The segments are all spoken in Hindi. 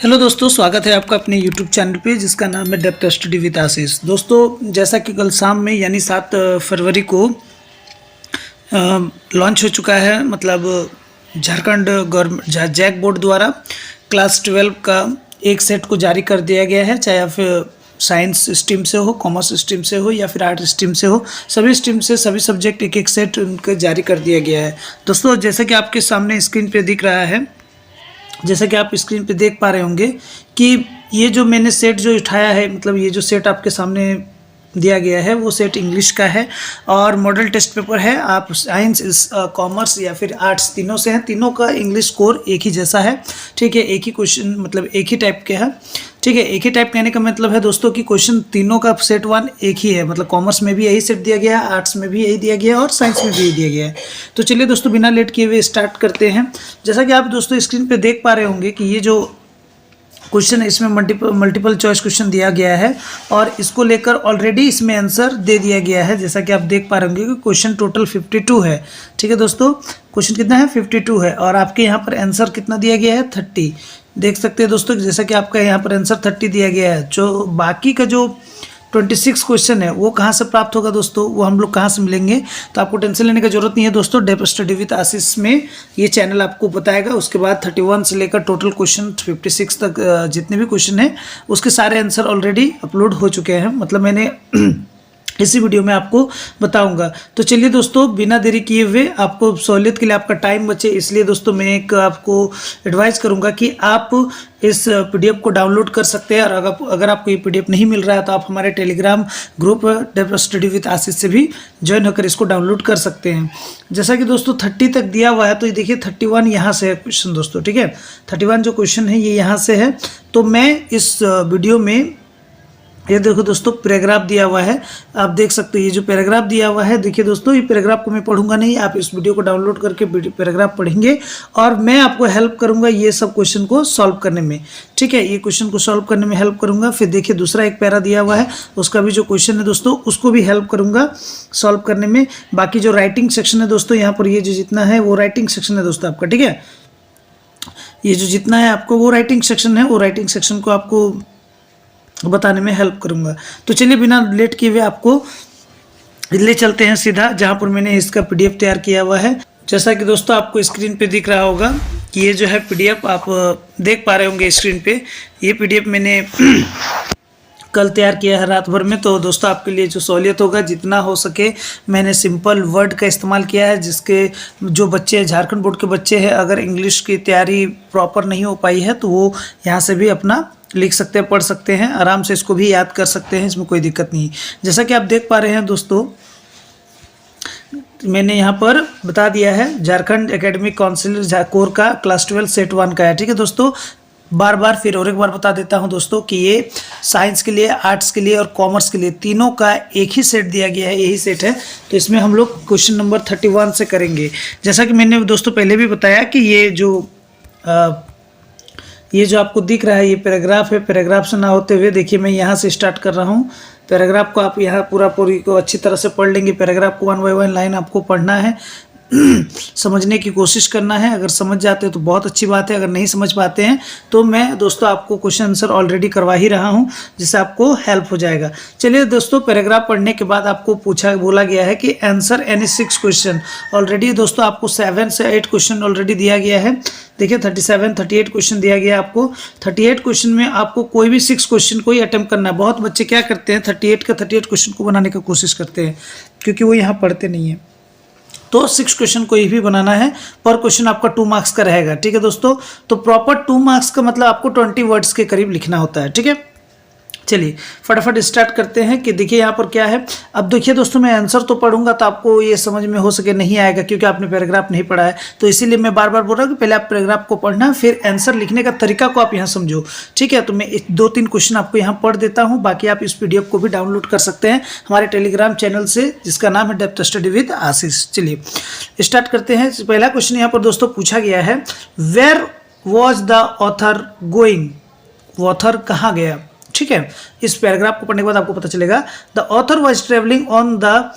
हेलो दोस्तों, स्वागत है आपका अपने यूट्यूब चैनल पे जिसका नाम है डेप्थ स्टडी विद आशीष। दोस्तों, जैसा कि कल शाम में यानी 7 फरवरी को लॉन्च हो चुका है, मतलब झारखंड गवर्नमेंट जैक बोर्ड द्वारा क्लास 12 का एक सेट को जारी कर दिया गया है। चाहे आप साइंस स्ट्रीम से हो, कॉमर्स स्ट्रीम से हो या फिर आर्ट स्ट्रीम से हो, सभी स्ट्रीम से सभी सब्जेक्ट एक एक सेट उनका जारी कर दिया गया है। दोस्तों, जैसा कि आपके सामने स्क्रीन पे दिख रहा है, जैसा कि आप स्क्रीन पे देख पा रहे होंगे कि ये जो मैंने सेट जो उठाया है, मतलब ये जो सेट आपके सामने दिया गया है वो सेट इंग्लिश का है और मॉडल टेस्ट पेपर है। आप साइंस, कॉमर्स या फिर आर्ट्स तीनों से हैं, तीनों का इंग्लिश स्कोर एक ही जैसा है। ठीक है, एक ही क्वेश्चन, मतलब एक ही टाइप के है। ठीक है, एक ही टाइप कहने का मतलब है दोस्तों कि क्वेश्चन तीनों का सेट 1 एक ही है, मतलब कॉमर्स में भी यही सेट दिया गया है, आर्ट्स में भी यही दिया गया है और साइंस में भी यही दिया गया है। तो चलिए दोस्तों, बिना लेट किए हुए स्टार्ट करते हैं। जैसा कि आप दोस्तों स्क्रीन पे देख पा रहे होंगे कि ये जो क्वेश्चन है इसमें मल्टीपल चॉइस क्वेश्चन दिया गया है और इसको लेकर ऑलरेडी इसमें आंसर दे दिया गया है। जैसा कि आप देख पा रहे होंगे कि क्वेश्चन टोटल 52 है। ठीक है दोस्तों, क्वेश्चन कितना है? 52 है और आपके यहाँ पर आंसर कितना दिया गया है? 30। देख सकते हैं दोस्तों, जैसा कि आपका यहाँ पर आंसर 30 दिया गया है। जो बाकी का जो 26 क्वेश्चन है वो कहाँ से प्राप्त होगा दोस्तों, वो हम लोग कहाँ से मिलेंगे? तो आपको टेंशन लेने की जरूरत नहीं है दोस्तों। डेप्थ स्टडी विद आशीष में ये चैनल आपको बताएगा। उसके बाद 31 से लेकर टोटल क्वेश्चन 56 तक जितने भी क्वेश्चन हैं उसके सारे आंसर ऑलरेडी अपलोड हो चुके हैं, मतलब मैंने इसी वीडियो में आपको बताऊंगा। तो चलिए दोस्तों, बिना देरी किए हुए, आपको सहूलियत के लिए आपका टाइम बचे इसलिए दोस्तों मैं एक आपको एडवाइस करूंगा कि आप इस पीडीएफ को डाउनलोड कर सकते हैं। और अगर आपको ये पीडीएफ नहीं मिल रहा है तो आप हमारे Telegram group depth study with Ashish से भी ज्वाइन होकर इसको डाउनलोड कर सकते हैं। जैसा कि दोस्तों 30 तक दिया हुआ है, तो ये देखिए 31 यहाँ से है क्वेश्चन दोस्तों। ठीक है, 31 जो क्वेश्चन है ये यहाँ से है। तो मैं इस वीडियो में ये देखो दोस्तों पैराग्राफ दिया हुआ है, आप देख सकते हैं। ये जो पैराग्राफ दिया हुआ है, देखिए दोस्तों, ये पैराग्राफ को मैं पढ़ूंगा नहीं, आप इस वीडियो को डाउनलोड करके पैराग्राफ पढ़ेंगे और मैं आपको हेल्प करूंगा ये सब क्वेश्चन को सॉल्व करने में। ठीक है, ये क्वेश्चन को सॉल्व करने में हेल्प करूंगा। फिर देखिए दूसरा एक पैरा दिया हुआ है, उसका भी जो क्वेश्चन है दोस्तों उसको भी हेल्प करूंगा सॉल्व करने में। बाकी जो राइटिंग सेक्शन है दोस्तों, यहाँ पर ये जो जितना है वो राइटिंग सेक्शन है दोस्तों आपका। ठीक है, ये जो जितना है आपको वो राइटिंग सेक्शन है, वो राइटिंग सेक्शन को आपको बताने में हेल्प करूंगा। तो चलिए बिना लेट किए हुए आपको ले चलते हैं सीधा जहां पर मैंने इसका पीडीएफ तैयार किया हुआ है। जैसा कि दोस्तों आपको स्क्रीन पे दिख रहा होगा कि ये जो है पीडीएफ आप देख पा रहे होंगे स्क्रीन पे। ये पीडीएफ मैंने कल तैयार किया है रात भर में। तो दोस्तों आपके लिए जो सहूलियत होगा, जितना हो सके मैंने सिंपल वर्ड का इस्तेमाल किया है, जिसके जो बच्चे झारखंड बोर्ड के बच्चे हैं, अगर इंग्लिश की तैयारी प्रॉपर नहीं हो पाई है तो वो यहाँ से भी अपना लिख सकते हैं, पढ़ सकते हैं, आराम से इसको भी याद कर सकते हैं, इसमें कोई दिक्कत नहीं। जैसा कि आप देख पा रहे हैं दोस्तों, मैंने यहाँ पर बता दिया है झारखंड एकेडमिक काउंसिल कोर का क्लास 12 सेट 1 का है। ठीक है दोस्तों, बार बार फिर और एक बार बता देता हूं दोस्तों कि ये साइंस के लिए, आर्ट्स के लिए और कॉमर्स के लिए तीनों का एक ही सेट दिया गया है, यही सेट है। तो इसमें हम लोग क्वेश्चन नंबर 31 से करेंगे। जैसा कि मैंने दोस्तों पहले भी बताया कि ये जो आपको दिख रहा है ये पैराग्राफ है। पैराग्राफ से ना होते हुए देखिए मैं यहाँ से स्टार्ट कर रहा हूँ। पैराग्राफ को आप यहाँ पूरी को अच्छी तरह से पढ़ लेंगे। पैराग्राफ को 1 बाय 1 लाइन आपको पढ़ना है, समझने की कोशिश करना है। अगर समझ जाते हैं तो बहुत अच्छी बात है, अगर नहीं समझ पाते हैं तो मैं दोस्तों आपको क्वेश्चन आंसर ऑलरेडी करवा ही रहा हूं, जिससे आपको हेल्प हो जाएगा। चलिए दोस्तों, पैराग्राफ पढ़ने के बाद आपको बोला गया है कि आंसर एनी 6 क्वेश्चन। ऑलरेडी दोस्तों आपको 7 से 8 क्वेश्चन ऑलरेडी दिया गया है। देखिए 37, 38 क्वेश्चन दिया गया है आपको। 38 क्वेश्चन में आपको कोई भी 6 क्वेश्चन को ही अटेम्प्ट करना है। बहुत बच्चे क्या करते हैं, 38 का 38 क्वेश्चन को बनाने की कोशिश करते हैं क्योंकि वो यहाँ पढ़ते नहीं है। तो 6 क्वेश्चन कोई भी बनाना है, पर क्वेश्चन आपका 2 मार्क्स का रहेगा। ठीक है दोस्तों, तो प्रॉपर 2 मार्क्स का मतलब आपको 20 वर्ड्स के करीब लिखना होता है। ठीक है, चलिए फटाफट स्टार्ट करते हैं कि देखिए यहाँ पर क्या है। अब देखिए दोस्तों, मैं आंसर तो पढ़ूंगा तो आपको ये समझ में हो सके नहीं आएगा क्योंकि आपने पैराग्राफ नहीं पढ़ा है। तो इसीलिए मैं बार बार बोल रहा हूँ कि पहले आप पैराग्राफ को पढ़ना, फिर आंसर लिखने का तरीका को आप यहाँ समझो। ठीक है, तो मैं 2-3 क्वेश्चन आपको यहाँ पढ़ देता हूँ, बाकी आप इस पीडीएफ को भी डाउनलोड कर सकते हैं हमारे टेलीग्राम चैनल से, जिसका नाम है डेप्थ स्टडी विद आशीष। चलिए स्टार्ट करते हैं। पहला क्वेश्चन यहाँ पर दोस्तों पूछा गया है, where was the author going? Author कहाँ गया? ठीक है, इस पैराग्राफ को पढ़ने के बाद आपको पता चलेगा। The author was travelling on the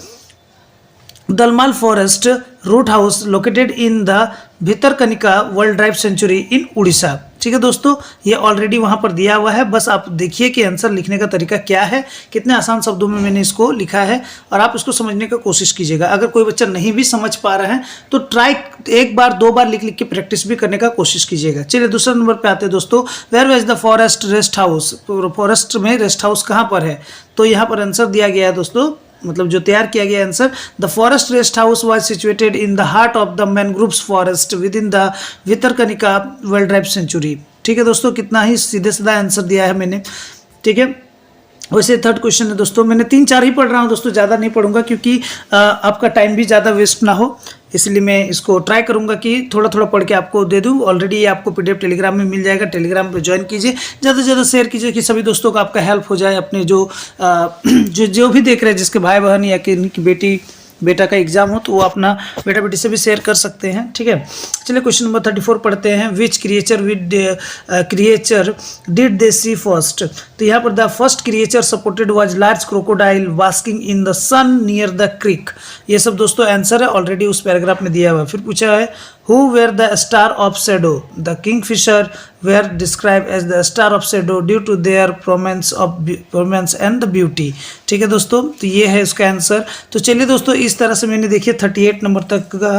Dalmal forest route house located in the Bhitarkanika world life sanctuary in Orissa. ठीक है दोस्तों, ये ऑलरेडी वहाँ पर दिया हुआ है, बस आप देखिए कि आंसर लिखने का तरीका क्या है, कितने आसान शब्दों में मैंने इसको लिखा है और आप इसको समझने की कोशिश कीजिएगा। अगर कोई बच्चा नहीं भी समझ पा रहा है तो ट्राई एक बार 2 बार लिख लिख के प्रैक्टिस भी करने का कोशिश कीजिएगा। चलिए दूसरा नंबर पे आते हैं दोस्तों, where was the forest rest house, forest में रेस्ट हाउस कहाँ पर है? तो यहाँ पर आंसर दिया गया है दोस्तों, मतलब जो तैयार किया गया answer, the forest rest house was situated in the heart of the mangroves forest with in the Bhitarkanika wild life sanctuary. ठीक है दोस्तों, कितना ही सीधे सीधा आंसर दिया है मैंने। ठीक है, वैसे थर्ड क्वेश्चन है दोस्तों, मैंने 3-4 ही पढ़ रहा हूँ दोस्तों, ज़्यादा नहीं पढ़ूंगा क्योंकि आपका टाइम भी ज़्यादा वेस्ट ना हो, इसलिए मैं इसको ट्राई करूंगा कि थोड़ा थोड़ा पढ़ के आपको दे दूं। ऑलरेडी ये आपको पीडीएफ टेलीग्राम में मिल जाएगा, टेलीग्राम पे ज्वाइन कीजिए, ज़्यादा से ज़्यादा शेयर कीजिए कि सभी दोस्तों को आपका हेल्प हो जाए। अपने जो भी देख रहे हैं, जिसके भाई बहन या कि बेटी बेटा का एग्जाम हो तो वो अपना बेटा बेटी से भी शेयर कर सकते हैं। ठीक है, चलिए क्वेश्चन नंबर 34 पढ़ते हैं। Which creature did they see first? तो यहाँ पर the first creature supported was large crocodile basking in the sun near the creek. ये सब दोस्तों आंसर है, ऑलरेडी उस पैराग्राफ में दिया हुआ है। फिर पूछा है Who were the star of shadow? The kingfisher were described as the star of shadow due to their prominence and the beauty। ठीक है दोस्तों, तो ये है इसका आंसर। तो चलिए दोस्तों, इस तरह से मैंने देखिए 38 नंबर तक का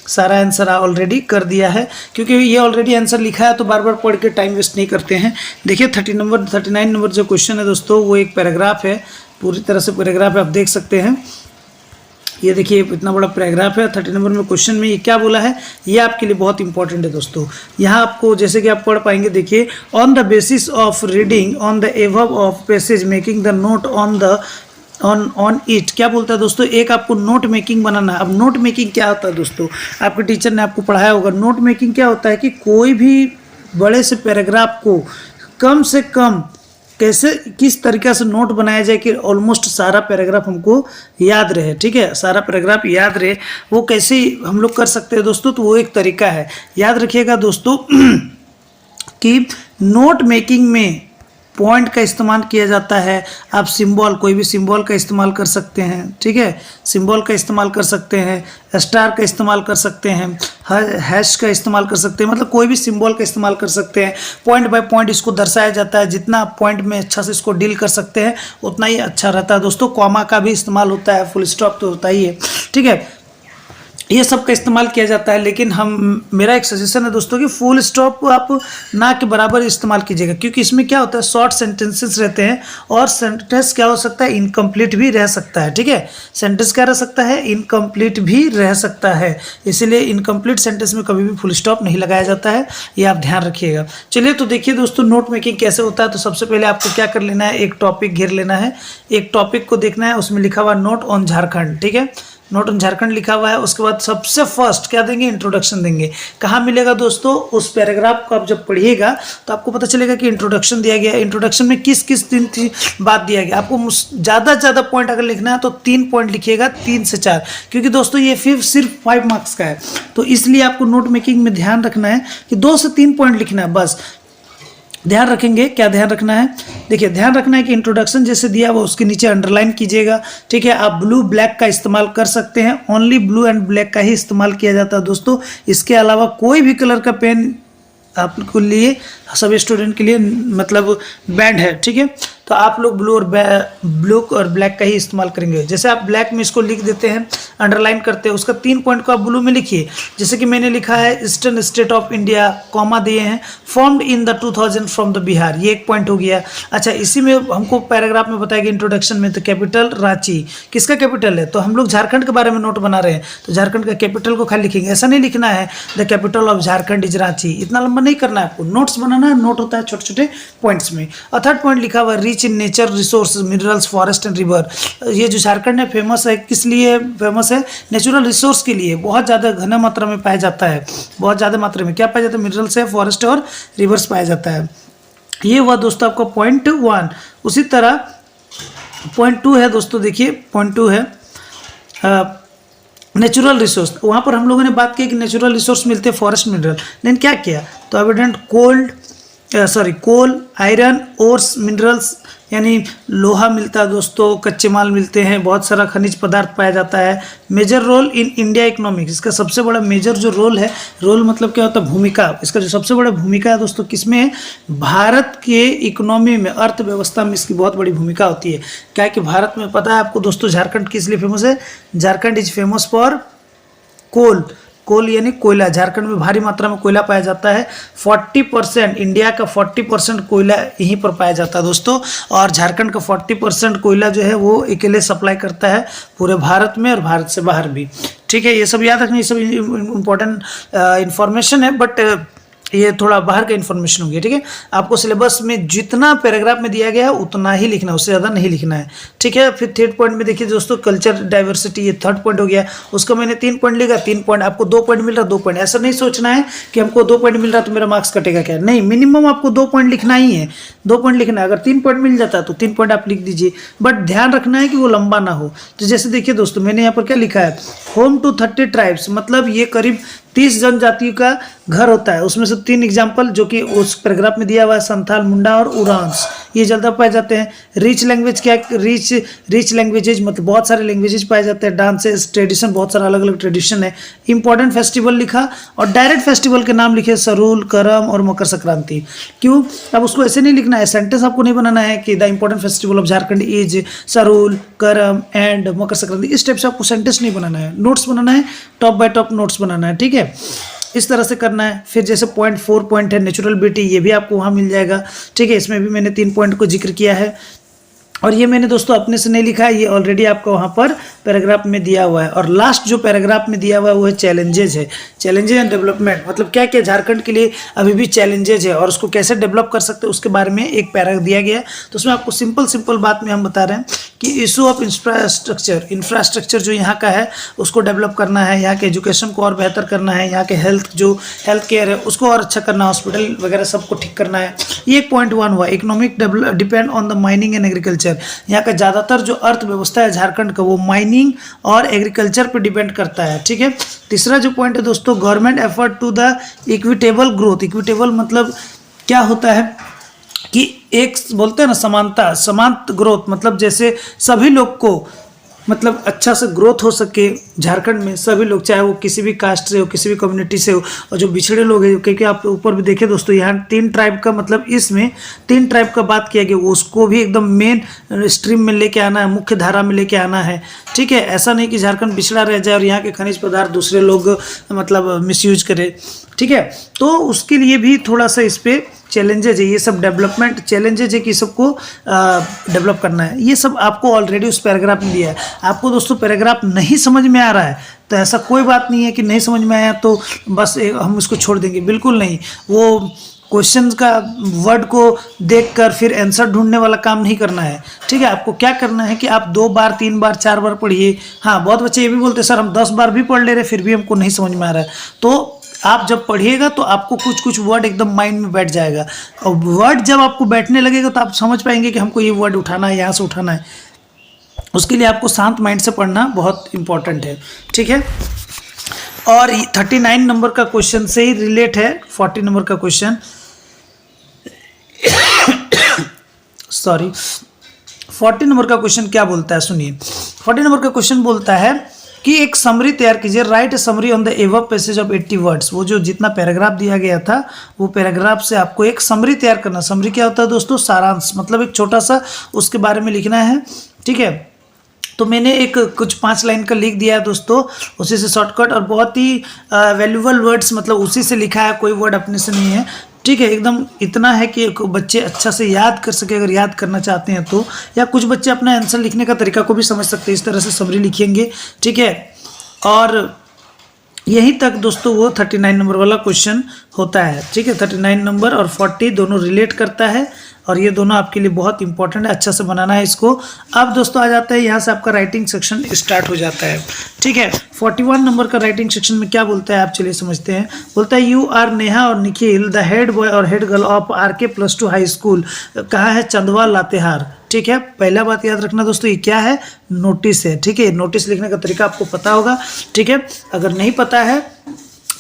सारा आंसर ऑलरेडी कर दिया है, क्योंकि ये ऑलरेडी आंसर लिखा है तो बार बार पढ़ के टाइम वेस्ट नहीं करते हैं। देखिए 39 नंबर जो क्वेश्चन है दोस्तों, वो एक पैराग्राफ है, पूरी तरह से पैराग्राफ है, आप देख सकते हैं। ये देखिए इतना बड़ा पैराग्राफ है। 30 नंबर में क्वेश्चन में ये क्या बोला है, ये आपके लिए बहुत इंपॉर्टेंट है दोस्तों। यहाँ आपको जैसे कि आप पढ़ पाएंगे, देखिए on the basis of reading on the above of passage making the note on it. क्या बोलता है दोस्तों, एक आपको नोट मेकिंग बनाना है। अब नोट मेकिंग क्या होता है दोस्तों, आपके टीचर ने आपको पढ़ाया होगा। नोट मेकिंग क्या होता है कि कोई भी बड़े से पैराग्राफ को कम से कम कैसे किस तरीक़े से नोट बनाया जाए कि ऑलमोस्ट सारा पैराग्राफ हमको याद रहे। ठीक है, सारा पैराग्राफ याद रहे, वो कैसे हम लोग कर सकते हैं दोस्तों, तो वो एक तरीका है। याद रखिएगा दोस्तों कि नोट मेकिंग में पॉइंट का इस्तेमाल किया जाता है। आप सिंबल, कोई भी सिंबल का इस्तेमाल कर सकते हैं। ठीक है, सिंबल का इस्तेमाल कर सकते हैं, स्टार का इस्तेमाल कर सकते हैं, हैश का इस्तेमाल कर सकते हैं, मतलब कोई भी सिंबल का इस्तेमाल कर सकते हैं। पॉइंट बाय पॉइंट इसको दर्शाया जाता है। जितना आप पॉइंट में अच्छा से इसको डील कर सकते हैं उतना ही अच्छा रहता है दोस्तों। कॉमा का भी इस्तेमाल होता है, फुल स्टॉप तो होता ही है। ठीक है, ये सब का इस्तेमाल किया जाता है, लेकिन मेरा एक सजेशन है दोस्तों कि फुल स्टॉप आप ना के बराबर इस्तेमाल कीजिएगा, क्योंकि इसमें क्या होता है, शॉर्ट सेंटेंसेस रहते हैं और सेंटेंस क्या हो सकता है, इनकम्प्लीट भी रह सकता है। ठीक है, सेंटेंस क्या रह सकता है, इनकम्प्लीट भी रह सकता है, इसलिए इनकम्प्लीट सेंटेंस में कभी भी फुल स्टॉप नहीं लगाया जाता है, ये आप ध्यान रखिएगा। चलिए तो देखिए दोस्तों, नोट मेकिंग कैसे होता है। तो सबसे पहले आपको क्या कर लेना है, एक टॉपिक घेर लेना है, एक टॉपिक को देखना है, उसमें लिखा हुआ नोट ऑन झारखंड। ठीक है, नोट ऑन झारखंड लिखा हुआ है। उसके बाद सबसे फर्स्ट क्या देंगे, इंट्रोडक्शन देंगे। कहाँ मिलेगा दोस्तों, उस पैराग्राफ को आप जब पढ़िएगा तो आपको पता चलेगा कि इंट्रोडक्शन दिया गया है। इंट्रोडक्शन में किस किस तीन बात दिया गया। आपको ज़्यादा से ज़्यादा पॉइंट अगर लिखना है तो 3 पॉइंट लिखिएगा, 3 से 4, क्योंकि दोस्तों ये सिर्फ 5 मार्क्स का है। तो इसलिए आपको नोट मेकिंग में ध्यान रखना है कि 2 से 3 पॉइंट लिखना है बस। ध्यान रखेंगे, क्या ध्यान रखना है, देखिए ध्यान रखना है कि इंट्रोडक्शन जैसे दिया वो उसके नीचे अंडरलाइन कीजिएगा। ठीक है, आप ब्लू ब्लैक का इस्तेमाल कर सकते हैं, ओनली ब्लू एंड ब्लैक का ही इस्तेमाल किया जाता है दोस्तों। इसके अलावा कोई भी कलर का पेन आपके लिए, सभी स्टूडेंट के लिए मतलब बैंड है। ठीक है, तो आप लोग ब्लू और ब्लैक का ही इस्तेमाल करेंगे। जैसे आप ब्लैक में इसको लिख देते हैं, अंडरलाइन करते हैं, उसका 3 पॉइंट को आप ब्लू में लिखिए। जैसे कि मैंने लिखा है eastern state of India, comma दिए हैं, formed in the 2000 from the Bihar, ये 1 पॉइंट हो गया। अच्छा, इसी में हमको पैराग्राफ में बताया गया इंट्रोडक्शन में, तो कैपिटल रांची, किसका कैपिटल है, तो हम लोग झारखंड के बारे में नोट बना रहे हैं, तो झारखंड का कैपिटल को खाली लिखेंगे। ऐसा नहीं लिखना है the capital of Jharkhand is Ranchi, इतना लंबा नहीं करना है आपको। नोट्स बनाना है, नोट होता है छोटे छोटे पॉइंट्स में। और 3rd पॉइंट लिखा हुआ rich in nature resource, minerals, forest and river. ये जो झारखंड है फेमस है, किस लिए फेमस है, नेचुरल रिसोर्स के लिए। बहुत ज़्यादा घना मात्रा में पाया जाता है, बहुत ज़्यादा मात्रा में क्या पाया जाता है, मिनरल्स है, फॉरेस्ट और रिवर्स पाया जाता है। ये हुआ दोस्तों आपका पॉइंट 1। उसी तरह पॉइंट 2 है दोस्तों, देखिए पॉइंट 2 है नेचुरल रिसोर्स। वहाँ पर हम लोगों ने बात की कि नेचुरल रिसोर्स मिलते हैं, फॉरेस्ट मिनरल, लेकिन क्या किया, तो evident cold sorry coal, iron, ores, minerals यानी लोहा मिलता है दोस्तों, कच्चे माल मिलते हैं, बहुत सारा खनिज पदार्थ पाया जाता है। Major role in India economics, इसका सबसे बड़ा मेजर जो रोल है, रोल मतलब क्या होता है, भूमिका, इसका जो सबसे बड़ा भूमिका है दोस्तों किसमें है, भारत के इकोनॉमी में, अर्थव्यवस्था में इसकी बहुत बड़ी भूमिका होती है। क्या है कि भारत में पता है आपको दोस्तों झारखंड किस लिए फेमस है, Jharkhand is famous for coal, coal यानी कोयला, झारखंड में भारी मात्रा में कोयला पाया जाता है। 40% इंडिया का 40% कोयला यहीं पर पाया जाता है दोस्तों, और झारखंड का 40% कोयला जो है वो अकेले सप्लाई करता है पूरे भारत में और भारत से बाहर भी। ठीक है, ये सब याद रखना, ये सब इम्पोर्टेंट इंफॉर्मेशन है, बट ये थोड़ा बाहर का इन्फॉर्मेशन हो गया। ठीक है, आपको सिलेबस में जितना पैराग्राफ में दिया गया है उतना ही लिखना है, उससे ज़्यादा नहीं लिखना है। ठीक है, फिर थर्ड पॉइंट में देखिए दोस्तों, कल्चर डाइवर्सिटी, ये थर्ड पॉइंट हो गया। उसका मैंने 3 पॉइंट लिखा, 3 पॉइंट, आपको 2 पॉइंट मिल रहा, 2 पॉइंट। ऐसा नहीं सोचना है कि हमको 2 पॉइंट मिल रहा तो मेरा मार्क्स कटेगा, क्या नहीं, मिनिमम आपको 2 पॉइंट लिखना ही है, 2 पॉइंट लिखना है। अगर 3 पॉइंट मिल जाता है तो 3 पॉइंट आप लिख दीजिए, बट ध्यान रखना है कि वो लंबा ना हो। तो जैसे देखिए दोस्तों, मैंने यहाँ पर क्या लिखा है, होम टू 30 ट्राइब्स, मतलब ये करीब 30 जनजातियों का घर होता है। उसमें से 3 एग्जाम्पल जो कि उस पैराग्राफ में दिया हुआ है, संथाल, मुंडा और उरांस, ये ज़्यादा पाए जाते हैं। रिच लैंग्वेज क्या, रिच लैंग्वेजेज मतलब बहुत सारे लैंग्वेजेज पाए जाते हैं। डांसेस, ट्रेडिशन, बहुत सारा अलग अलग ट्रेडिशन है। इंपॉर्टेंट फेस्टिवल लिखा और डायरेक्ट फेस्टिवल के नाम लिखे, सरूल, करम और मकर संक्रांति। क्यों, अब उसको ऐसे नहीं लिखना है, सेंटेंस आपको नहीं बनाना है कि the important festival of Jharkhand is Sarul, Karam and Makar Sankranti, इस टाइप से आपको सेंटेंस नहीं बनाना है, नोट्स बनाना है, टॉप बाय टॉप नोट्स बनाना है। ठीक है, इस तरह से करना है। फिर जैसे पॉइंट 4 पॉइंट है नेचुरल ब्यूटी, ये भी आपको वहाँ मिल जाएगा। ठीक है, इसमें भी मैंने 3 पॉइंट को जिक्र किया है, और ये मैंने दोस्तों अपने से नहीं लिखा है, ये ऑलरेडी आपको वहाँ पर पैराग्राफ में दिया हुआ है। और लास्ट जो पैराग्राफ में दिया हुआ है वो है चैलेंजेज है, चैलेंजेज एंड डेवलपमेंट, मतलब क्या क्या झारखंड के लिए अभी भी चैलेंजेज है और उसको कैसे डेवलप कर सकते हैं उसके बारे में एक पैरा दिया गया है। तो उसमें आपको सिंपल बात में हम बता रहे हैं कि इशू ऑफ इंफ्रास्ट्रक्चर जो यहाँ का है उसको डेवलप करना है, यहाँ के एजुकेशन को और बेहतर करना है, यहाँ के हेल्थ केयर है उसको और अच्छा करना है, हॉस्पिटल वगैरह सबको ठीक करना है। ये 1.1 हुआ। Economic depend on the mining and agriculture, यहाँ का ज़्यादातर जो अर्थव्यवस्था है झारखंड का वो माइनिंग और एग्रीकल्चर पे डिपेंड करता है। ठीक है, तीसरा जो पॉइंट है दोस्तों, government effort to the equitable growth. Equitable मतलब क्या होता है कि एक बोलते हैं ना समानता, समान ग्रोथ, मतलब जैसे सभी लोग को मतलब अच्छा से ग्रोथ हो सके झारखंड में, सभी लोग चाहे वो किसी भी कास्ट से हो, किसी भी कम्युनिटी से हो, और जो पिछड़े लोग हैं, क्योंकि आप ऊपर भी देखें दोस्तों यहाँ 3 ट्राइब का मतलब इसमें 3 ट्राइब का बात किया गया, उसको भी एकदम मेन स्ट्रीम में लेके आना है, मुख्य धारा में लेके आना है। ठीक है, ऐसा नहीं कि झारखंड पिछड़ा रह जाए और यहाँ के खनिज पदार्थ दूसरे लोग मतलब मिसयूज करें। ठीक है, तो उसके लिए भी थोड़ा सा इस पर चैलेंजेज है, ये सब डेवलपमेंट चैलेंजेज है कि सबको डेवलप करना है। ये सब आपको ऑलरेडी उस पैराग्राफ में दिया है। आपको दोस्तों पैराग्राफ नहीं समझ में आ रहा है तो ऐसा कोई बात नहीं है कि नहीं समझ में आया तो बस हम इसको छोड़ देंगे, बिल्कुल नहीं। वो क्वेश्चन का वर्ड को देखकर फिर आंसर ढूंढने वाला काम नहीं करना है। ठीक है, आपको क्या करना है कि आप 2 बार 3 बार 4 बार पढ़िए। हाँ, बहुत बच्चे ये भी बोलते हैं सर हम 10 बार भी पढ़ ले रहे फिर भी हमको नहीं समझ में आ रहा है, तो आप जब पढ़िएगा तो आपको कुछ वर्ड एकदम माइंड में बैठ जाएगा, और वर्ड जब आपको बैठने लगेगा तो आप समझ पाएंगे कि हमको ये वर्ड उठाना है, यहाँ से उठाना है। उसके लिए आपको शांत माइंड से पढ़ना बहुत इंपॉर्टेंट है। ठीक है, और 39 नंबर का क्वेश्चन से ही रिलेट है 40 नंबर का क्वेश्चन सॉरी 40 नंबर का क्वेश्चन क्या बोलता है सुनिए। 40 नंबर का क्वेश्चन बोलता है कि एक समरी तैयार कीजिए, right summary on the above passage of 80 words. वो जो जितना पैराग्राफ दिया गया था वो पैराग्राफ से आपको एक समरी तैयार करना। समरी क्या होता है दोस्तों, सारांश, मतलब एक छोटा सा उसके बारे में लिखना है। ठीक है, तो मैंने एक कुछ 5 लाइन का लिख दिया है दोस्तों, उसी से शॉर्टकट और बहुत ही वैल्यूबल वर्ड्स, मतलब उसी से लिखा है, कोई वर्ड अपने से नहीं है। ठीक है, एकदम इतना है कि बच्चे अच्छा से याद कर सके, अगर याद करना चाहते हैं तो, या कुछ बच्चे अपना आंसर लिखने का तरीका को भी समझ सकते हैं, इस तरह से समरी लिखेंगे। ठीक है, और यहीं तक दोस्तों वो 39 नंबर वाला क्वेश्चन होता है। ठीक है, 39 नंबर और 40 दोनों रिलेट करता है और ये दोनों आपके लिए बहुत इंपॉर्टेंट है, अच्छा से बनाना है इसको। अब दोस्तों आ जाता है यहाँ से आपका राइटिंग सेक्शन स्टार्ट हो जाता है। ठीक है, 41 नंबर का राइटिंग सेक्शन में क्या बोलता है आप चलिए समझते हैं। बोलता है यू आर नेहा और निखिल द हेड बॉय और head girl of RK+2 high school. कहाँ है, चंदवा लातेहार। ठीक है, पहला बात याद रखना दोस्तों, ये क्या है, नोटिस है। ठीक है, नोटिस लिखने का तरीका आपको पता होगा। ठीक है, अगर नहीं पता है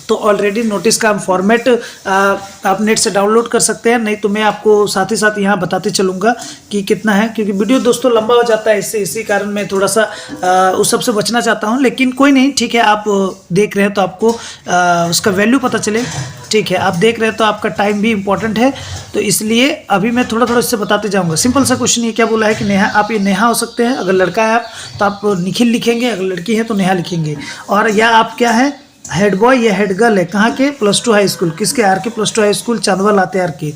तो ऑलरेडी नोटिस का हम फॉर्मेट आप नेट से डाउनलोड कर सकते हैं, नहीं तो मैं आपको साथ ही साथ यहाँ बताते चलूँगा कि कितना है, क्योंकि वीडियो दोस्तों लंबा हो जाता है, इससे इसी कारण मैं थोड़ा सा उस सब से बचना चाहता हूँ। लेकिन कोई नहीं, ठीक है, आप देख रहे हैं तो आपको उसका वैल्यू पता चले, ठीक है, आप देख रहे हैं तो आपका टाइम भी इंपॉर्टेंट है, तो इसलिए अभी मैं थोड़ा थोड़ा इससे बताते जाऊँगा। सिंपल सा क्वेश्चन ये क्या बोला है कि नेहा, आप ये नेहा हो सकते हैं, अगर लड़का है आप तो आप निखिल लिखेंगे, अगर लड़की है तो नेहा लिखेंगे। और या आप क्या है, हेड बॉय या हेड गर्ल है, कहाँ के, +2 हाई स्कूल, किसके, आर के +2 हाई स्कूल चांदवा लातेहार के।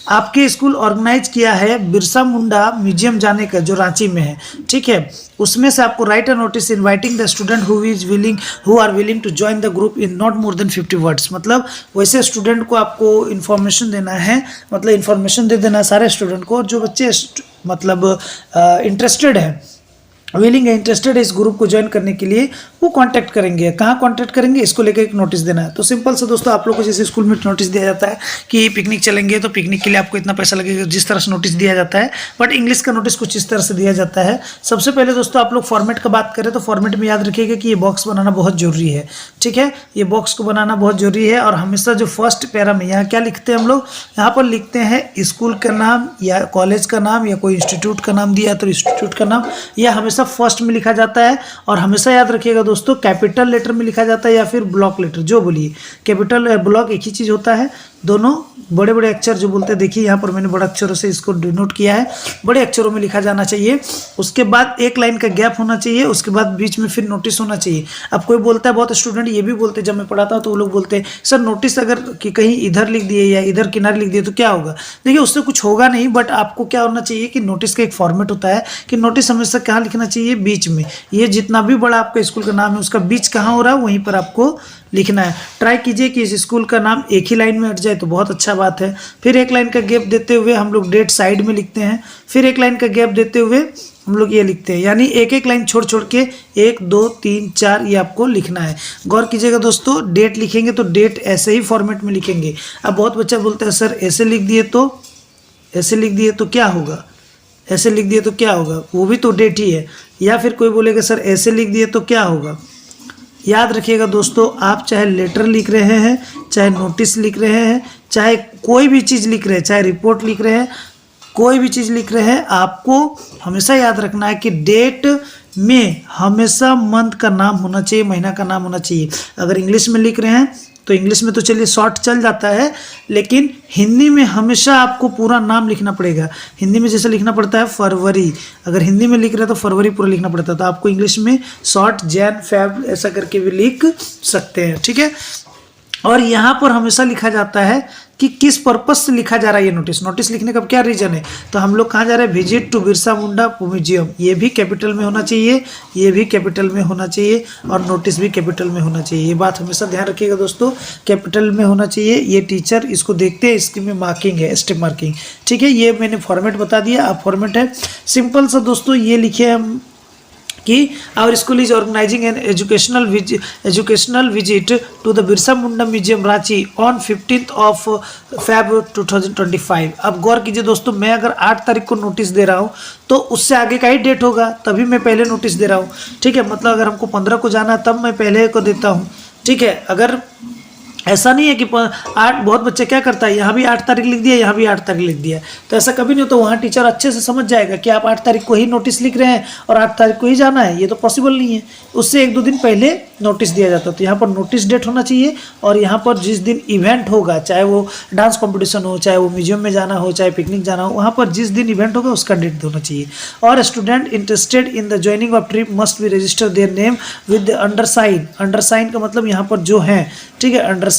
आपके स्कूल ऑर्गेनाइज किया है बिरसा मुंडा म्यूजियम जाने का, जो रांची में है, ठीक है। उसमें से आपको write a notice inviting the student who are willing to join the group in not more than 50 words. मतलब वैसे स्टूडेंट को आपको इन्फॉर्मेशन देना है, मतलब इन्फॉर्मेशन दे देना है सारे स्टूडेंट को, जो बच्चे मतलब इंटरेस्टेड है, विलिंग है, इंटरेस्टेड है इस ग्रुप को ज्वाइन करने के लिए, वो कांटेक्ट करेंगे। कहाँ कांटेक्ट करेंगे, इसको लेकर एक नोटिस देना है। तो सिंपल से दोस्तों, आप लोग को जैसे स्कूल में नोटिस दिया जाता है कि पिकनिक चलेंगे तो पिकनिक के लिए आपको इतना पैसा लगेगा, जिस तरह से नोटिस दिया जाता है, बट इंग्लिश का नोटिस कुछ इस तरह से दिया जाता है। सबसे पहले दोस्तों आप लोग फॉर्मेट का बात करें तो फॉर्मेट में याद रखिएगा कि ये बॉक्स बनाना बहुत जरूरी है, ठीक है, ये बॉक्स को बनाना बहुत जरूरी है। और हमेशा जो फर्स्ट पैरा में यहाँ क्या लिखते हैं हम लोग, यहाँ पर लिखते हैं स्कूल का नाम या कॉलेज का नाम या कोई इंस्टीट्यूट का नाम दिया तो इंस्टीट्यूट का नाम, यह हमेशा फर्स्ट में लिखा जाता है। और हमेशा याद रखिएगा दोस्तों, कैपिटल लेटर में लिखा जाता है या फिर ब्लॉक लेटर, जो बोलिए, कैपिटल या ब्लॉक एक ही चीज़ होता है, दोनों बड़े बड़े अक्षर जो बोलते हैं, देखिए यहाँ पर मैंने बड़े अक्षरों से इसको डिनोट किया है, बड़े अक्षरों में लिखा जाना चाहिए। उसके बाद एक लाइन का गैप होना चाहिए, उसके बाद बीच में फिर नोटिस होना चाहिए। अब कोई बोलता है, बहुत स्टूडेंट ये भी बोलते हैं, जब मैं पढ़ाता हूँ तो वो लोग बोलते हैं सर नोटिस अगर कि कहीं इधर लिख दिए या इधर किनारे लिख दिए तो क्या होगा। देखिए उससे कुछ होगा नहीं, बट आपको क्या होना चाहिए कि नोटिस का एक फॉर्मेट होता है कि नोटिस हमेशा कहाँ लिखना चाहिए, बीच में। ये जितना भी बड़ा आपका स्कूल का नाम है उसका बीच कहाँ हो रहा है, वहीं पर आपको लिखना है। ट्राई कीजिए कि इस स्कूल का नाम एक ही लाइन में हट जाए तो बहुत अच्छा बात है। फिर एक लाइन का गैप देते हुए हम लोग डेट साइड में लिखते हैं, फिर एक लाइन का गैप देते हुए हम लोग ये लिखते हैं, यानी एक एक लाइन छोड़ छोड़ के 1 2 3 4 ये आपको लिखना है। गौर कीजिएगा दोस्तों, डेट लिखेंगे तो डेट ऐसे ही फॉर्मेट में लिखेंगे। अब बहुत बच्चा बोलता है सर ऐसे लिख दिए तो, ऐसे लिख दिए तो क्या होगा, ऐसे लिख दिए तो क्या होगा, वो भी तो डेट ही है। या फिर कोई बोलेगा सर ऐसे लिख दिए तो क्या होगा। याद रखिएगा दोस्तों, आप चाहे लेटर लिख रहे हैं, चाहे नोटिस लिख रहे हैं, चाहे कोई भी चीज़ लिख रहे हैं, चाहे रिपोर्ट लिख रहे हैं, कोई भी चीज़ लिख रहे हैं, आपको हमेशा याद रखना है कि डेट में हमेशा मंथ का नाम होना चाहिए, महीना का नाम होना चाहिए। अगर इंग्लिश में लिख रहे हैं तो इंग्लिश में तो चलिए शॉर्ट चल जाता है, लेकिन हिंदी में हमेशा आपको पूरा नाम लिखना पड़ेगा। हिंदी में जैसे लिखना पड़ता है फरवरी, अगर हिंदी में लिख रहे हैं तो फरवरी पूरा लिखना पड़ता है, तो आपको इंग्लिश में शॉर्ट जैन फैब ऐसा करके भी लिख सकते हैं, ठीक है। और यहाँ पर हमेशा लिखा जाता है कि किस पर्पस से लिखा जा रहा है ये नोटिस। नोटिस लिखने का क्या रीजन है, तो हम लोग कहाँ जा रहे हैं, visit to Birsa Munda museum, ये भी कैपिटल में होना चाहिए, ये भी कैपिटल में होना चाहिए, और नोटिस भी कैपिटल में होना चाहिए। ये बात हमेशा ध्यान रखिएगा दोस्तों, कैपिटल में होना चाहिए। ये टीचर इसको देखते हैं, इसकी में मार्किंग है, स्टेप मार्किंग, ठीक है। ये मैंने फॉर्मेट बता दिया, अब फॉर्मेट है सिंपल सा दोस्तों, ये लिखे हम कि our school is organizing an educational visit to the Birsa Munda museum Ranchi on 15 Feb 2025। अब गौर कीजिए दोस्तों, मैं अगर 8 तारीख को नोटिस दे रहा हूँ तो उससे आगे का ही डेट होगा, तभी मैं पहले नोटिस दे रहा हूँ, ठीक है। मतलब अगर हमको 15 को जाना तब मैं पहले को देता हूँ, ठीक है। अगर ऐसा नहीं है कि 8, बहुत बच्चे क्या करता है, यहाँ भी 8 तारीख लिख दिया, यहाँ भी 8 तारीख लिख दिया, तो ऐसा कभी नहीं होता। वहाँ टीचर अच्छे से समझ जाएगा कि आप 8 तारीख को ही नोटिस लिख रहे हैं और 8 तारीख को ही जाना है, ये तो पॉसिबल नहीं है। उससे 1-2 दिन पहले नोटिस दिया जाता है। तो यहाँ पर नोटिस डेट होना चाहिए, और यहाँ पर जिस दिन इवेंट होगा, चाहे वो डांस कॉम्पिटिशन हो, चाहे वो म्यूजियम में जाना हो, चाहे पिकनिक जाना हो, वहाँ पर जिस दिन इवेंट होगा उसका डेट होना चाहिए। और student interested in the joining of trip must be register their name with undersigned. Undersigned का मतलब यहाँ पर जो है, ठीक है, अंडरसाइन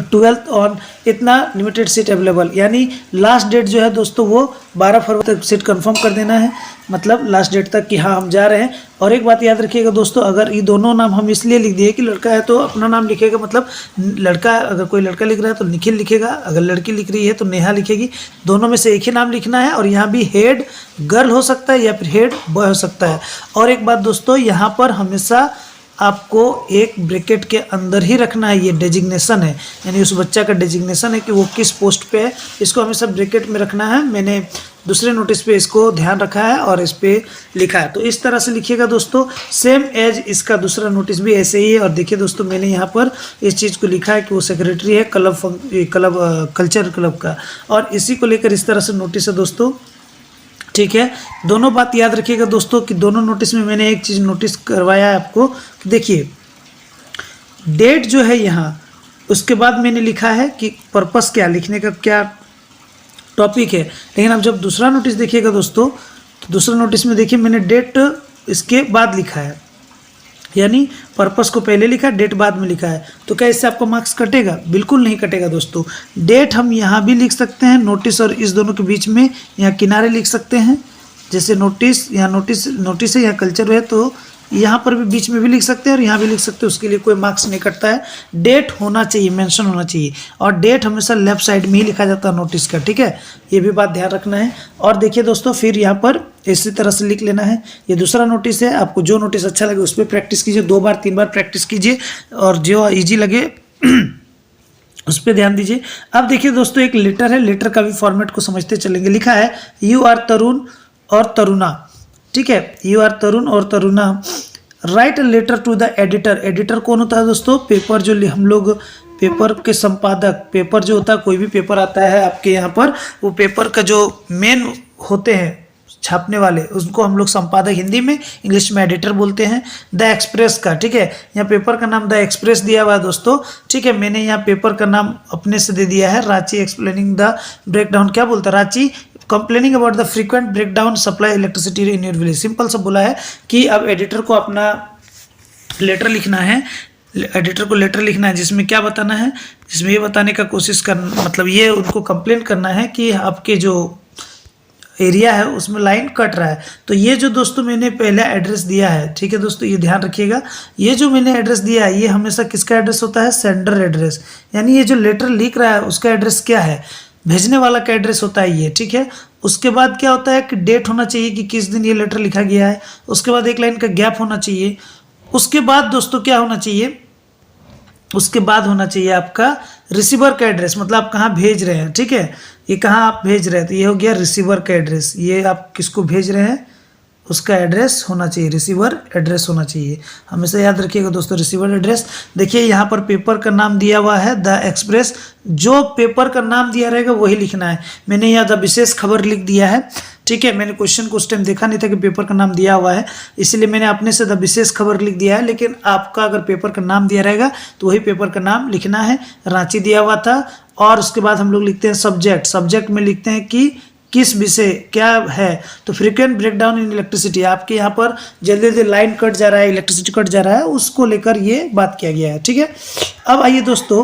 12th ऑन इतना लिमिटेड सीट अवेलेबल, यानी लास्ट डेट जो है दोस्तों वो 12 फरवरी तक सीट कंफर्म कर देना है, मतलब लास्ट डेट तक कि हाँ हम जा रहे हैं। और एक बात याद रखिएगा दोस्तों, अगर ये दोनों नाम हम इसलिए लिख दिए कि लड़का है तो अपना नाम लिखेगा, मतलब लड़का, अगर कोई लड़का लिख रहा है तो निखिल लिखेगा, अगर लड़की लिख रही है तो नेहा लिखेगी, दोनों में से एक ही नाम लिखना है। और यहाँ भी हेड गर्ल हो सकता है या फिर हेड बॉय हो सकता है। और एक बात दोस्तों, यहाँ पर हमेशा आपको एक ब्रैकेट के अंदर ही रखना है। ये डेजिग्नेशन है, यानी उस बच्चा का डेजिग्नेशन है कि वो किस पोस्ट पे है, इसको हमेशा ब्रैकेट में रखना है। मैंने दूसरे नोटिस पे इसको ध्यान रखा है और इस पे लिखा है। तो इस तरह से लिखिएगा दोस्तों, सेम एज इसका दूसरा नोटिस भी ऐसे ही है। और देखिए दोस्तों, मैंने यहाँ पर इस चीज़ को लिखा है कि वो सेक्रेटरी है कल्चर क्लब का, और इसी को लेकर इस तरह से नोटिस है दोस्तों। ठीक है, दोनों बात याद रखिएगा दोस्तों कि दोनों नोटिस में मैंने एक चीज़ नोटिस करवाया है आपको। देखिए डेट जो है यहाँ, उसके बाद मैंने लिखा है कि पर्पस क्या, लिखने का क्या टॉपिक है। लेकिन अब जब दूसरा नोटिस देखिएगा दोस्तों, तो दूसरा नोटिस में देखिए मैंने डेट इसके बाद लिखा है, यानी पर्पस को पहले लिखा, डेट बाद में लिखा है। तो क्या इससे आपको मार्क्स कटेगा? बिल्कुल नहीं कटेगा दोस्तों। डेट हम यहाँ भी लिख सकते हैं, नोटिस और इस दोनों के बीच में यहाँ किनारे लिख सकते हैं। जैसे नोटिस, यहाँ नोटिस है, यहाँ कल्चर है, तो यहाँ पर भी बीच में भी लिख सकते हैं और यहाँ भी लिख सकते हैं, उसके लिए कोई मार्क्स नहीं कटता है। डेट होना चाहिए, मेंशन होना चाहिए, और डेट हमेशा लेफ्ट साइड में ही लिखा जाता है नोटिस का। ठीक है, ये भी बात ध्यान रखना है। और देखिए दोस्तों, फिर यहाँ पर इसी तरह से लिख लेना है। ये दूसरा नोटिस है, आपको जो नोटिस अच्छा लगे उस पर प्रैक्टिस कीजिए, 2 बार 3 बार प्रैक्टिस कीजिए, और जो ईजी लगे उस पर ध्यान दीजिए। अब देखिए दोस्तों, एक लेटर है, लेटर का भी फॉर्मेट को समझते चलेंगे। लिखा है यू आर तरुण और तरुणा। ठीक है, यू आर तरुण और Taruna, write a letter to the editor. Editor कौन होता है दोस्तों? पेपर जो हम लोग पेपर के संपादक, पेपर जो होता है, कोई भी पेपर आता है आपके यहाँ पर, वो पेपर का जो मेन होते हैं छापने वाले, उसको हम लोग संपादक हिंदी में, इंग्लिश में एडिटर बोलते हैं। द एक्सप्रेस का, ठीक है, यहाँ पेपर का नाम द एक्सप्रेस दिया हुआ है दोस्तों। ठीक है, मैंने यहाँ पेपर का नाम अपने से दे दिया है, रांची एक्सप्लेनिंग द ब्रेकडाउन। क्या बोलता है? Ranchi complaining about the frequent breakdown supply electricity in your village. Simple सा बोला है कि अब एडिटर को अपना लेटर लिखना है, एडिटर को लेटर लिखना है, जिसमें क्या बताना है, जिसमें ये बताने का कोशिश करना, मतलब ये उनको कंप्लेन करना है कि आपके जो एरिया है उसमें लाइन कट रहा है। तो ये जो दोस्तों मैंने पहला एड्रेस दिया है, ठीक है दोस्तों, ये ध्यान रखिएगा, ये जो मैंने एड्रेस दिया है ये हमेशा किसका एड्रेस होता है? Sender address. यानी ये जो लेटर लिख रहा है उसका एड्रेस क्या है? भेजने वाला का एड्रेस होता है ये। ठीक है, उसके बाद क्या होता है कि डेट होना चाहिए कि किस दिन ये लेटर लिखा गया है। उसके बाद एक लाइन का गैप होना चाहिए। उसके बाद दोस्तों क्या होना चाहिए? उसके बाद होना चाहिए आपका रिसीवर का एड्रेस, मतलब आप कहाँ भेज रहे हैं। ठीक है, ये कहाँ आप भेज रहे हैं, तो ये हो गया रिसीवर का एड्रेस। ये आप किसको भेज रहे हैं उसका एड्रेस होना चाहिए, रिसीवर एड्रेस होना चाहिए। हमेशा याद रखिएगा दोस्तों, रिसीवर एड्रेस। देखिए यहाँ पर पेपर का नाम दिया हुआ है द एक्सप्रेस, जो पेपर का नाम दिया रहेगा वही लिखना है। मैंने यहाँ द विशेष खबर लिख दिया है। ठीक है, मैंने क्वेश्चन को उस टाइम देखा नहीं था कि पेपर का नाम दिया हुआ है, इसलिए मैंने अपने से द विशेष खबर लिख दिया है। लेकिन आपका अगर पेपर का नाम दिया रहेगा तो वही पेपर का नाम लिखना है। रांची दिया हुआ था, और उसके बाद हम लोग लिखते हैं सब्जेक्ट। सब्जेक्ट में लिखते हैं कि किस विषय क्या है, तो फ्रीक्वेंट ब्रेकडाउन इन इलेक्ट्रिसिटी, आपके यहाँ पर जल्दी जल्दी लाइन कट जा रहा है, इलेक्ट्रिसिटी कट जा रहा है, उसको लेकर ये बात किया गया है। ठीक है, अब आइए दोस्तों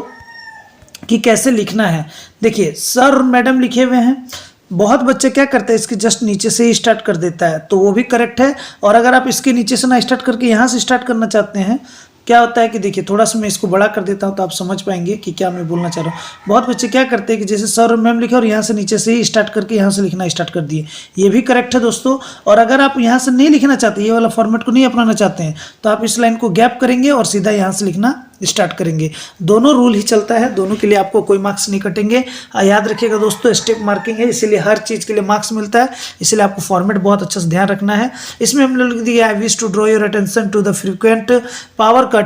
कि कैसे लिखना है। देखिए सर और मैडम लिखे हुए हैं, बहुत बच्चे क्या करते हैं इसके जस्ट नीचे से ही स्टार्ट कर देता है, तो वो भी करेक्ट है। और अगर आप इसके नीचे से ना स्टार्ट करके यहाँ से स्टार्ट करना चाहते हैं, क्या होता है कि देखिए थोड़ा सा मैं इसको बड़ा कर देता हूँ तो आप समझ पाएंगे कि क्या मैं बोलना चाह रहा हूँ। बहुत बच्चे क्या करते हैं कि जैसे सर और मैम लिखे और यहाँ से नीचे से ही स्टार्ट करके यहाँ से लिखना स्टार्ट कर दिए, ये भी करेक्ट है दोस्तों। और अगर आप यहाँ से नहीं लिखना चाहते, ये वाला फॉर्मेट को नहीं अपनाना चाहते हैं, तो आप इस लाइन को गैप करेंगे और सीधा यहाँ से लिखना स्टार्ट करेंगे। दोनों रूल ही चलता है, दोनों के लिए आपको कोई मार्क्स नहीं कटेंगे। याद रखिएगा दोस्तों, स्टेप मार्किंग है, इसीलिए हर चीज़ के लिए मार्क्स मिलता है, इसलिए आपको फॉर्मेट बहुत अच्छे से ध्यान रखना है। इसमें हम लोग लिख दिया I wish to draw your attention to the frequent power cut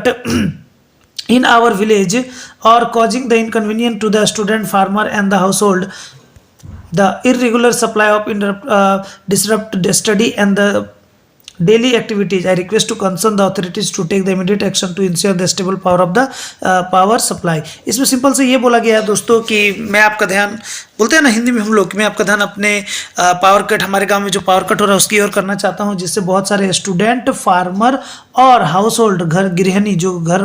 in our village or causing the inconvenience to the student, farmer and the household, the irregular supply of disrupt the study and the daily activities. I request to concern the authorities to take the immediate action to ensure the stable power of the power supply. इसमें सिंपल से ये बोला गया है दोस्तों कि मैं आपका ध्यान, बोलते हैं ना हिंदी में हम लोग, मैं आपका ध्यान अपने पावर कट, हमारे गांव में जो पावर कट हो रहा है उसकी ओर करना चाहता हूं, जिससे बहुत सारे स्टूडेंट, फार्मर और हाउस होल्ड, घर गृहिणी जो घर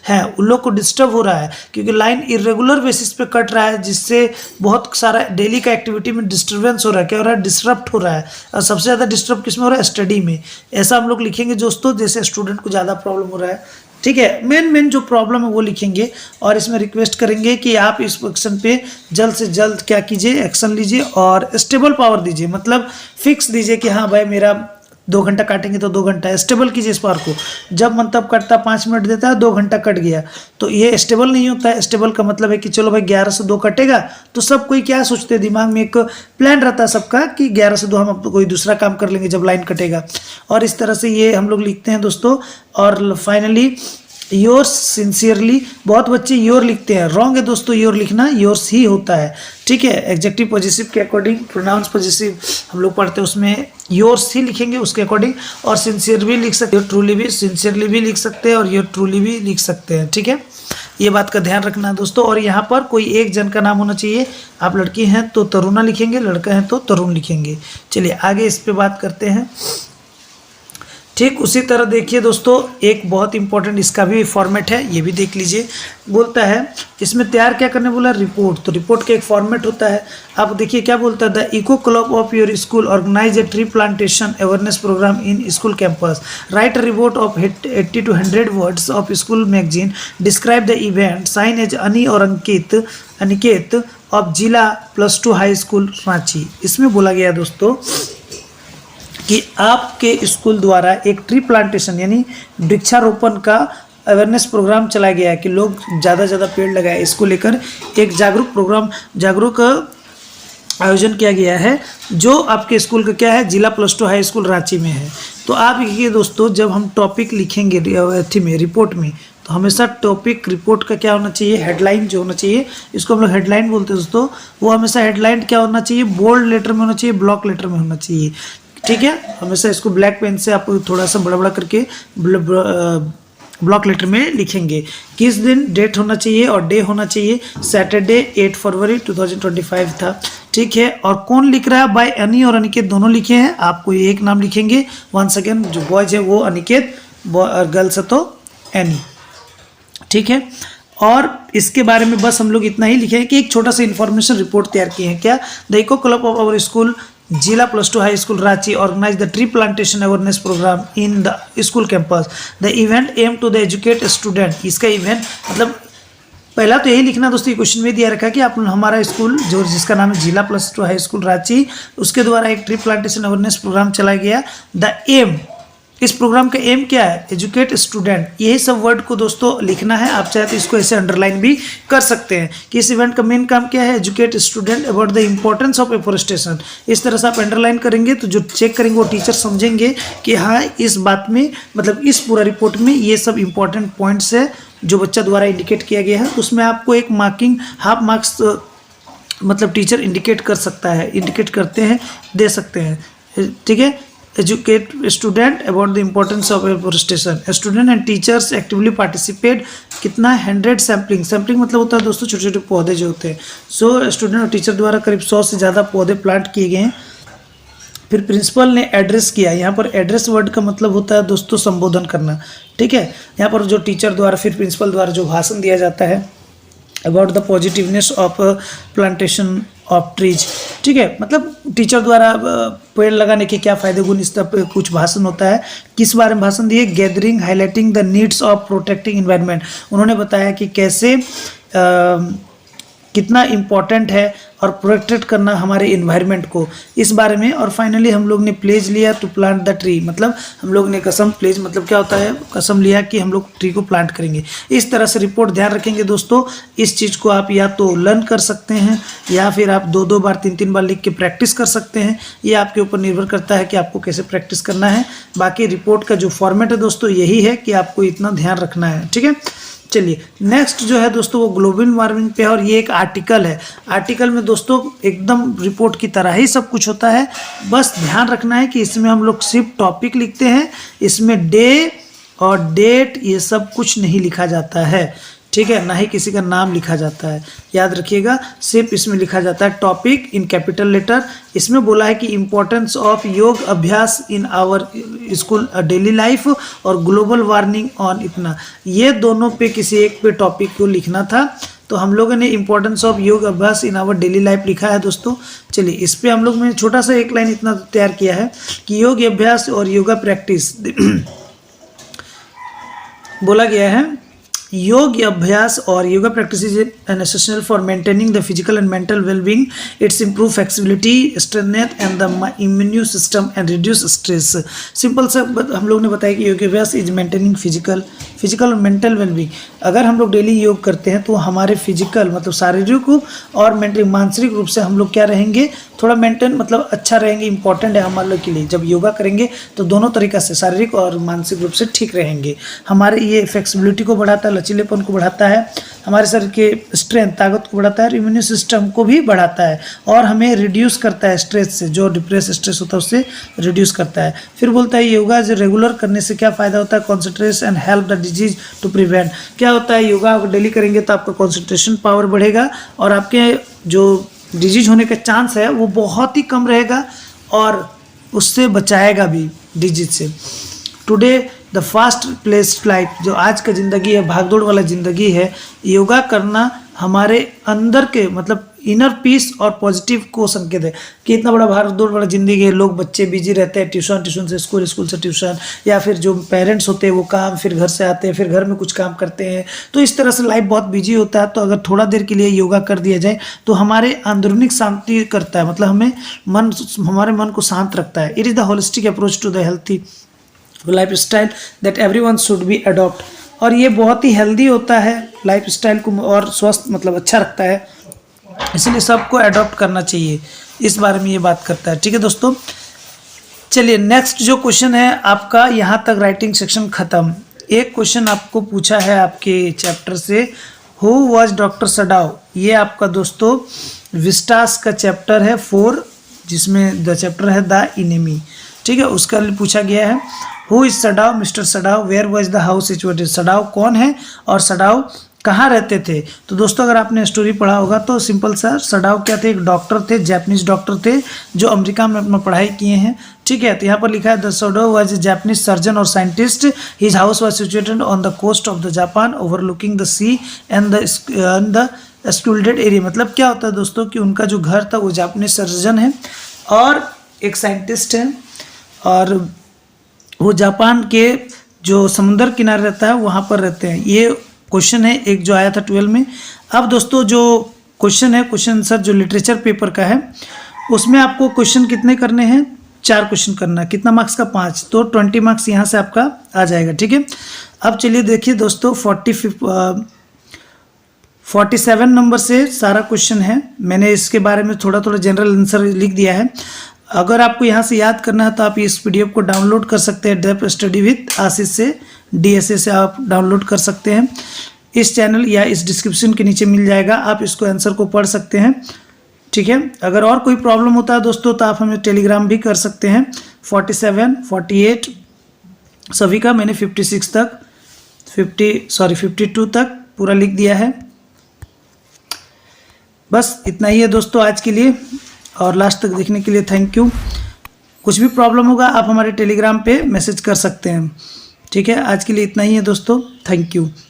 हैं उन लोग को डिस्टर्ब हो रहा है, क्योंकि लाइन इरेगुलर बेसिस पे कट रहा है, जिससे बहुत सारा डेली का एक्टिविटी में डिस्टर्बेंस हो रहा है। क्या हो रहा है? डिस्टर्ब हो रहा है। और सबसे ज़्यादा डिस्टर्ब किस में हो रहा है? स्टडी में। ऐसा हम लोग लिखेंगे दोस्तों, जैसे स्टूडेंट को ज़्यादा प्रॉब्लम हो रहा है। ठीक है, मेन जो प्रॉब्लम है वो लिखेंगे, और इसमें रिक्वेस्ट करेंगे कि आप इस क्वेश्चन पे जल्द से जल्द क्या कीजिए, एक्शन लीजिए और स्टेबल पावर दीजिए, मतलब फिक्स दीजिए कि हाँ भाई मेरा 2 घंटा काटेंगे तो 2 घंटा। स्टेबल कीजिए इस पावर को, जब मन तब कटता, 5 मिनट देता है, 2 घंटा कट गया, तो ये स्टेबल नहीं होता है। स्टेबल का मतलब है कि चलो भाई 11 से 2 कटेगा, तो सब कोई क्या सोचते हैं, दिमाग में एक प्लान रहता है सबका कि 11 से 2 हम अब कोई दूसरा काम कर लेंगे जब लाइन कटेगा, और इस तरह से ये हम लोग लिखते हैं दोस्तों। और फाइनली योर्स सिंसियरली, बहुत बच्चे योर लिखते हैं, रॉन्ग है दोस्तों, योर लिखना योर्स ही होता है, ठीक है। एग्जेक्टिव पॉजिटिव के अकॉर्डिंग, प्रोनाउंस पॉजिटिव हम लोग पढ़ते हैं उसमें योर्स ही लिखेंगे उसके अकॉर्डिंग। और सिंसियर भी लिख सकते हो, ट्रूली भी, सिंसियरली भी लिख सकते हैं और योर ट्रूली भी लिख सकते हैं, ठीक है। ये बात का ध्यान रखना है दोस्तों। और यहाँ पर कोई एक जन का नाम होना चाहिए, आप लड़की हैं तो तरुणा लिखेंगे, लड़का हैं तो तरुण लिखेंगे। चलिए आगे इस पे बात करते हैं। ठीक उसी तरह देखिए दोस्तों, एक बहुत इंपॉर्टेंट इसका भी फॉर्मेट है, ये भी देख लीजिए। बोलता है इसमें तैयार क्या करने बोला, रिपोर्ट। तो रिपोर्ट का एक फॉर्मेट होता है। आप देखिए क्या बोलता है, the eco club of your school organize a tree plantation awareness program in school campus, write a report of 80 to 100 words of school magazine, describe the event, sign as Ani और अनिकेत ऑफ जिला +2 हाई स्कूल रांची। इसमें बोला गया दोस्तों कि आपके स्कूल द्वारा एक ट्री प्लांटेशन यानी वृक्षारोपण का अवेयरनेस प्रोग्राम चलाया गया है कि लोग ज़्यादा से ज़्यादा पेड़ लगाए। इसको लेकर एक जागरूक आयोजन किया गया है, जो आपके स्कूल का क्या है, जिला +2 हाई स्कूल रांची में है। तो आप ये दोस्तों, जब हम टॉपिक लिखेंगे रिपोर्ट में, तो हमेशा टॉपिक रिपोर्ट का क्या होना चाहिए, हेडलाइन जो होना चाहिए, इसको हम लोग हेडलाइन बोलते हैं दोस्तों, वो हमेशा हेडलाइन क्या होना चाहिए, बोल्ड लेटर में होना चाहिए, ब्लॉक लेटर में होना चाहिए, ठीक है। हमेशा इसको ब्लैक पेन से आप थोड़ा सा बड़ा बड़ा करके ब्लॉक लेटर में लिखेंगे। किस दिन डेट होना चाहिए और डे होना चाहिए, सैटरडे 8 फरवरी 2025 था, ठीक है। और कौन लिख रहा है, बाय अनी और अनिकेत दोनों लिखे हैं। आप कोई एक नाम लिखेंगे, वंस अगेन जो बॉयज है वो अनिकेत और गर्ल्स है तो एनी, ठीक है। और इसके बारे में बस हम लोग इतना ही लिखे हैं कि एक छोटा सा इन्फॉर्मेशन रिपोर्ट तैयार किए हैं। क्या, the eco club of our school Zila +2 high school Ranchi organize the tree plantation awareness program in the school campus, the event aim to the educate student. इसका इवेंट मतलब पहला तो यही लिखना दोस्तों, ये क्वेश्चन में दिया रखा कि आप हमारा स्कूल जो जिसका नाम है जिला +2 हाई स्कूल रांची, उसके द्वारा एक ट्री प्लांटेशन अवेयरनेस प्रोग्राम चलाया गया। द एम, इस प्रोग्राम का एम क्या है, एजुकेट स्टूडेंट। यही सब वर्ड को दोस्तों लिखना है। आप चाहे तो इसको ऐसे अंडरलाइन भी कर सकते हैं कि इस इवेंट का मेन काम क्या है, educate student about the importance of afforestation. इस तरह से आप अंडरलाइन करेंगे तो जो चेक करेंगे वो टीचर समझेंगे कि हाँ इस बात में, मतलब इस पूरा रिपोर्ट में ये सब इंपॉर्टेंट पॉइंट्स है जो बच्चा द्वारा इंडिकेट किया गया है। उसमें आपको एक मार्किंग हाफ मार्क्स मतलब टीचर इंडिकेट कर सकता है, इंडिकेट करते हैं, दे सकते हैं, ठीक है। Educate student about the importance of afforestation, student and teachers actively participate. कितना 100 सैम्पलिंग मतलब होता है दोस्तों छोटे छोटे पौधे जो होते हैं। सो स्टूडेंट और टीचर द्वारा करीब 100 से ज़्यादा पौधे प्लांट किए गए हैं। फिर प्रिंसिपल ने एड्रेस किया। यहाँ पर एड्रेस वर्ड का मतलब होता है दोस्तों संबोधन करना, ठीक है। यहाँ पर जो टीचर द्वारा फिर प्रिंसिपल द्वारा जो भाषण दिया जाता है about the positiveness of plantation of trees, ठीक है। मतलब टीचर द्वारा पेड़ लगाने के क्या फ़ायदे गुण, इस तरह कुछ भाषण होता है। किस बारे में भाषण दिए, gathering highlighting the needs of protecting environment. उन्होंने बताया कि कैसे कितना इम्पॉर्टेंट है और प्रोटेक्ट करना हमारे इन्वायरमेंट को, इस बारे में। और फाइनली हम लोग ने प्लेज लिया टू प्लांट द ट्री, मतलब हम लोग ने कसम, प्लेज मतलब क्या होता है, कसम लिया कि हम लोग ट्री को प्लांट करेंगे। इस तरह से रिपोर्ट ध्यान रखेंगे दोस्तों। इस चीज़ को आप या तो लर्न कर सकते हैं या फिर आप 2-2 बार 3-3 बार लिख के प्रैक्टिस कर सकते हैं। ये आपके ऊपर निर्भर करता है कि आपको कैसे प्रैक्टिस करना है। बाकी रिपोर्ट का जो फॉर्मेट है दोस्तों यही है कि आपको इतना ध्यान रखना है, ठीक है। चलिए नेक्स्ट जो है दोस्तों वो ग्लोबल वार्मिंग पे है और ये एक आर्टिकल है। आर्टिकल में दोस्तों एकदम रिपोर्ट की तरह ही सब कुछ होता है। बस ध्यान रखना है कि इसमें हम लोग सिर्फ टॉपिक लिखते हैं, इसमें डे और डेट ये सब कुछ नहीं लिखा जाता है, ठीक है। ना ही किसी का नाम लिखा जाता है, याद रखिएगा। सिर्फ इसमें लिखा जाता है टॉपिक इन कैपिटल लेटर। इसमें बोला है कि importance of yoga abhyas in our school daily life और ग्लोबल वार्मिंग ऑन, इतना ये दोनों पे किसी एक पे टॉपिक को लिखना था। तो हम लोगों ने importance of yoga abhyas in our daily life लिखा है दोस्तों। चलिए इस पे हम लोग ने छोटा सा एक लाइन इतना तैयार किया है कि योग अभ्यास और योगा प्रैक्टिस बोला गया है। योग अभ्यास और yoga practice is an essential for maintaining the physical and mental wellbeing. It's improve flexibility, strength and the immune system and reduce stress. Simple सा हम लोग ने बताया कि योग अभ्यास इज मेंटेनिंग फिजिकल और मेंटल वेलबींग. अगर हम लोग डेली योग करते हैं तो हमारे फिजिकल मतलब शारीरिक रूप और मानसिक रूप से हम लोग क्या रहेंगे, थोड़ा मेंटेन मतलब अच्छा रहेंगे. इंपॉर्टेंट है हमारे लोग के लिए. जब योगा करेंगे तो दोनों तरीका से शारीरिक और मानसिक रूप से ठीक रहेंगे. हमारे ये फ्लेक्सिबिलिटी को बढ़ाता है, लचीलेपन को बढ़ाता है, हमारे शरीर के स्ट्रेंथ ताकत को बढ़ाता है, इम्यून सिस्टम को भी बढ़ाता है और हमें रिड्यूस करता है स्ट्रेस से. जो डिप्रेस स्ट्रेस होता है उससे रिड्यूस करता है. फिर बोलता है योगा जो रेगुलर करने से क्या फ़ायदा होता है, concentration and help the disease to prevent. क्या होता है, योगा डेली करेंगे तो आपका कॉन्सेंट्रेशन पावर बढ़ेगा और आपके जो डिजीज होने का चांस है वो बहुत ही कम रहेगा और उससे बचाएगा भी डिजीज से. Today the fast placed life, जो आज का ज़िंदगी है, भागदौड़ वाला ज़िंदगी है, योगा करना हमारे अंदर के मतलब इनर पीस और पॉजिटिव को संकेत है कि इतना बड़ा भागदौड़ वाला ज़िंदगी है. लोग बच्चे बिजी रहते हैं, ट्यूशन से स्कूल से ट्यूशन, या फिर जो पेरेंट्स होते हैं वो काम, फिर घर से आते हैं, फिर घर में कुछ काम करते हैं. तो इस तरह से लाइफ बहुत बिजी होता है. तो अगर थोड़ा देर के लिए योगा कर दिया जाए तो हमारे अंदरूनी शांति करता है, मतलब हमारे मन को शांत रखता है. It is the holistic approach to the healthy life style that everyone should be adopt. और ये बहुत ही हेल्दी होता है लाइफ स्टाइल को और स्वस्थ मतलब अच्छा रखता है, इसलिए सबको अडॉप्ट करना चाहिए. इस बारे में ये बात करता है. ठीक है दोस्तों, चलिए नेक्स्ट जो क्वेश्चन है आपका, यहाँ तक राइटिंग सेक्शन ख़त्म. एक क्वेश्चन आपको पूछा है आपके चैप्टर से, हु वाज डॉक्टर सडाव. ये आपका दोस्तों विस्टास का चैप्टर है 4, जिसमें द चैप्टर है द इनेमी. ठीक है, उसका पूछा गया है who is Sadao, mister Sadao, where was the house situated. Sadao कौन है और सडाव कहाँ रहते थे. तो दोस्तों अगर आपने स्टोरी पढ़ा होगा तो सिंपल सा, सडाव क्या थे, एक डॉक्टर थे, जापानीज डॉक्टर थे जो अमेरिका में अपना पढ़ाई किए हैं. ठीक है, तो यहाँ पर लिखा है the Sadao was a Japanese surgeon और scientist. His house was situated on the coast of the Japan overlooking the sea and the excluded area. मतलब क्या होता है दोस्तों कि उनका जो घर था वो जापानीज सर्जन है और एक साइंटिस्ट है और वो जापान के जो समुंदर किनारे रहता है वहाँ पर रहते हैं. ये क्वेश्चन है एक जो आया था 12 में. अब दोस्तों जो क्वेश्चन है, क्वेश्चन आंसर जो लिटरेचर पेपर का है, उसमें आपको क्वेश्चन कितने करने हैं, 4 क्वेश्चन करना है. कितना मार्क्स का, 5. तो 20 मार्क्स यहाँ से आपका आ जाएगा. ठीक है, अब चलिए देखिए दोस्तों 47 नंबर से सारा क्वेश्चन है. मैंने इसके बारे में थोड़ा जनरल आंसर लिख दिया है. अगर आपको यहाँ से याद करना है तो आप इस PDF को डाउनलोड कर सकते हैं. डेप्थ स्टडी विथ आशीष से, DSA से आप डाउनलोड कर सकते हैं. इस चैनल या इस डिस्क्रिप्शन के नीचे मिल जाएगा, आप इसको आंसर को पढ़ सकते हैं. ठीक है, अगर और कोई प्रॉब्लम होता है दोस्तों तो आप हमें टेलीग्राम भी कर सकते हैं. 47, 48 सभी का मैंने 56 तक 52 तक पूरा लिख दिया है. बस इतना ही है दोस्तों आज के लिए, और लास्ट तक देखने के लिए थैंक यू. कुछ भी प्रॉब्लम होगा आप हमारे टेलीग्राम पे मैसेज कर सकते हैं. ठीक है, आज के लिए इतना ही है दोस्तों, थैंक यू.